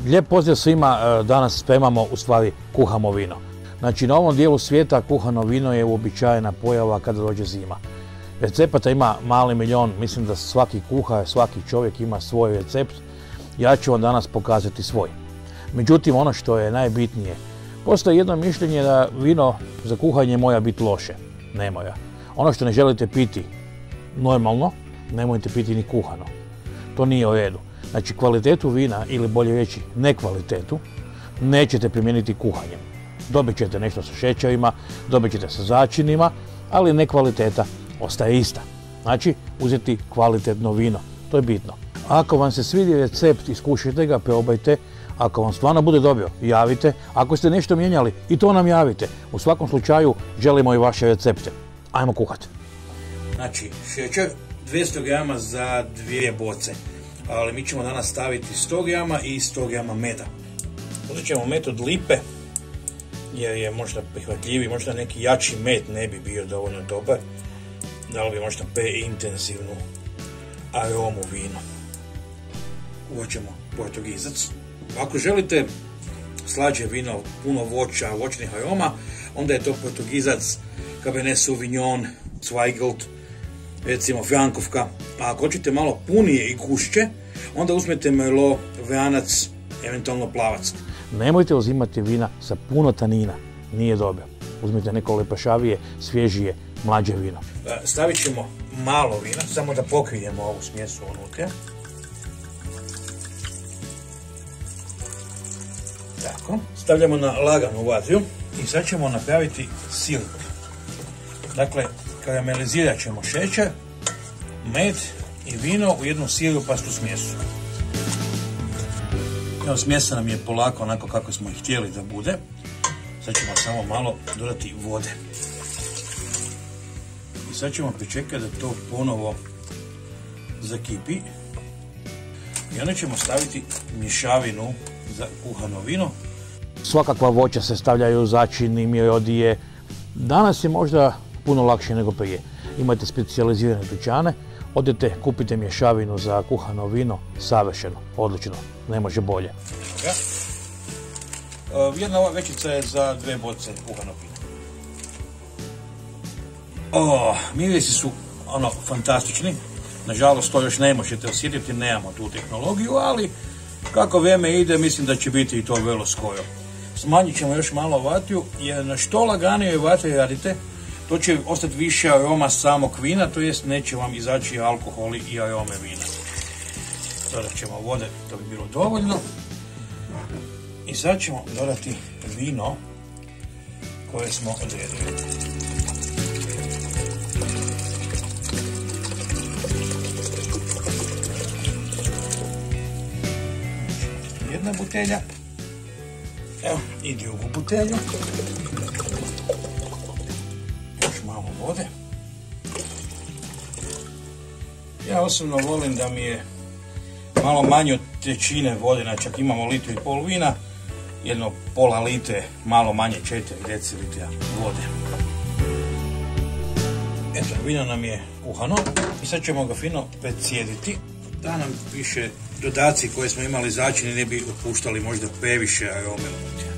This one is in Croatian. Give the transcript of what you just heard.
Lijep pozdrav svima, danas spremamo, u stvari kuhamo vino. Znači na ovom dijelu svijeta kuhano vino je uobičajena pojava kada dođe zima. Recepata ima mali milion, mislim da svaki kuhar, svaki čovjek ima svoj recept. Ja ću vam danas pokazati svoj. Međutim, ono što je najbitnije, postoji jedno mišljenje da vino za kuhanje mora biti loše. Ne mora. Ono što ne želite piti normalno, nemojte piti ni kuhano. To nije u redu. Znači kvalitetu vina, ili bolje reći nekvalitetu, nećete primijeniti kuhanjem. Dobit ćete nešto sa šećerima, dobit ćete sa začinima, ali nekvaliteta ostaje ista. Znači uzeti kvalitetno vino, to je bitno. Ako vam se svidi recept, iskušajte ga, probajte. Ako vam stvarno bude dobro, javite. Ako ste nešto mijenjali, i to nam javite. U svakom slučaju želimo i vaše recepte. Ajmo kuhati. Znači šećer 200 g za 2 boce. Ali mi ćemo danas staviti 100 g i 100 g meda. Uzet ćemo med od lipe, jer je možda prihvatljiviji, možda neki jači med ne bi bio dovoljno dobar. Dalo bi možda preintenzivnu aromu vinu. Uvat ćemo portugizac. Ako želite slađe vino, puno voća, voćnih aroma, onda je to portugizac, Cabernet Sauvignon, Zweigelt, recimo Frankovka. A ako hoćete malo punije i gušće, onda uzmete Merlot, vranac, eventualno plavac. Nemojte uzimati vina sa puno tanina, nije dobro. Uzmite neko lepašavije, svježije, mlađe vino. Stavit ćemo malo vina, samo da pokrijemo ovu smjesu unutra. Tako, stavljamo na laganu vatru i sad ćemo napraviti sirup. Dakle, karamelizirat ćemo šećer, med i vino u jednu sirupastu smjesu. Evo, smjesa nam je polako onako kako smo i htjeli da bude. Sad ćemo samo malo dodati vode. I sad ćemo pričekati da to ponovo zakipi. I onda ćemo staviti mješavinu za kuhano vino. Svakakva voća se stavljaju, začini, mirodije. Danas je možda puno lakše nego prije. Imate specijalizirane dućane, odete, kupite mješavinu za kuhano vino, savršeno, odlično, ne može bolje. Jedna ova većica je za 2 boce kuhano vino. Mirisi su fantastični. Nažalost, to još ne možete osjetiti, nemamo tu tehnologiju, ali kako vrijeme ide, mislim da će biti i to vrlo skoro. Smanjit ćemo još malo vatru, jer na što laganije vatri radite, to će ostati više aroma samog vina, to jest neće vam izaći alkoholi i arome vina. Dodat ćemo vode, to bi bilo dovoljno. I sad ćemo dodati vino koje smo odredili. Jedna butelja. Evo i drugu butelju. Još malo vode. Ja osobno volim da mi je malo manje od trećine vode, znači ako imamo litru i pol vina, jedno pola litre, malo manje 4 decilitra vode. Eto, vino nam je kuhano i sad ćemo ga fino precijediti, da nam više dodaci koje smo imali začini ne bi otpuštali možda previše arome unutra.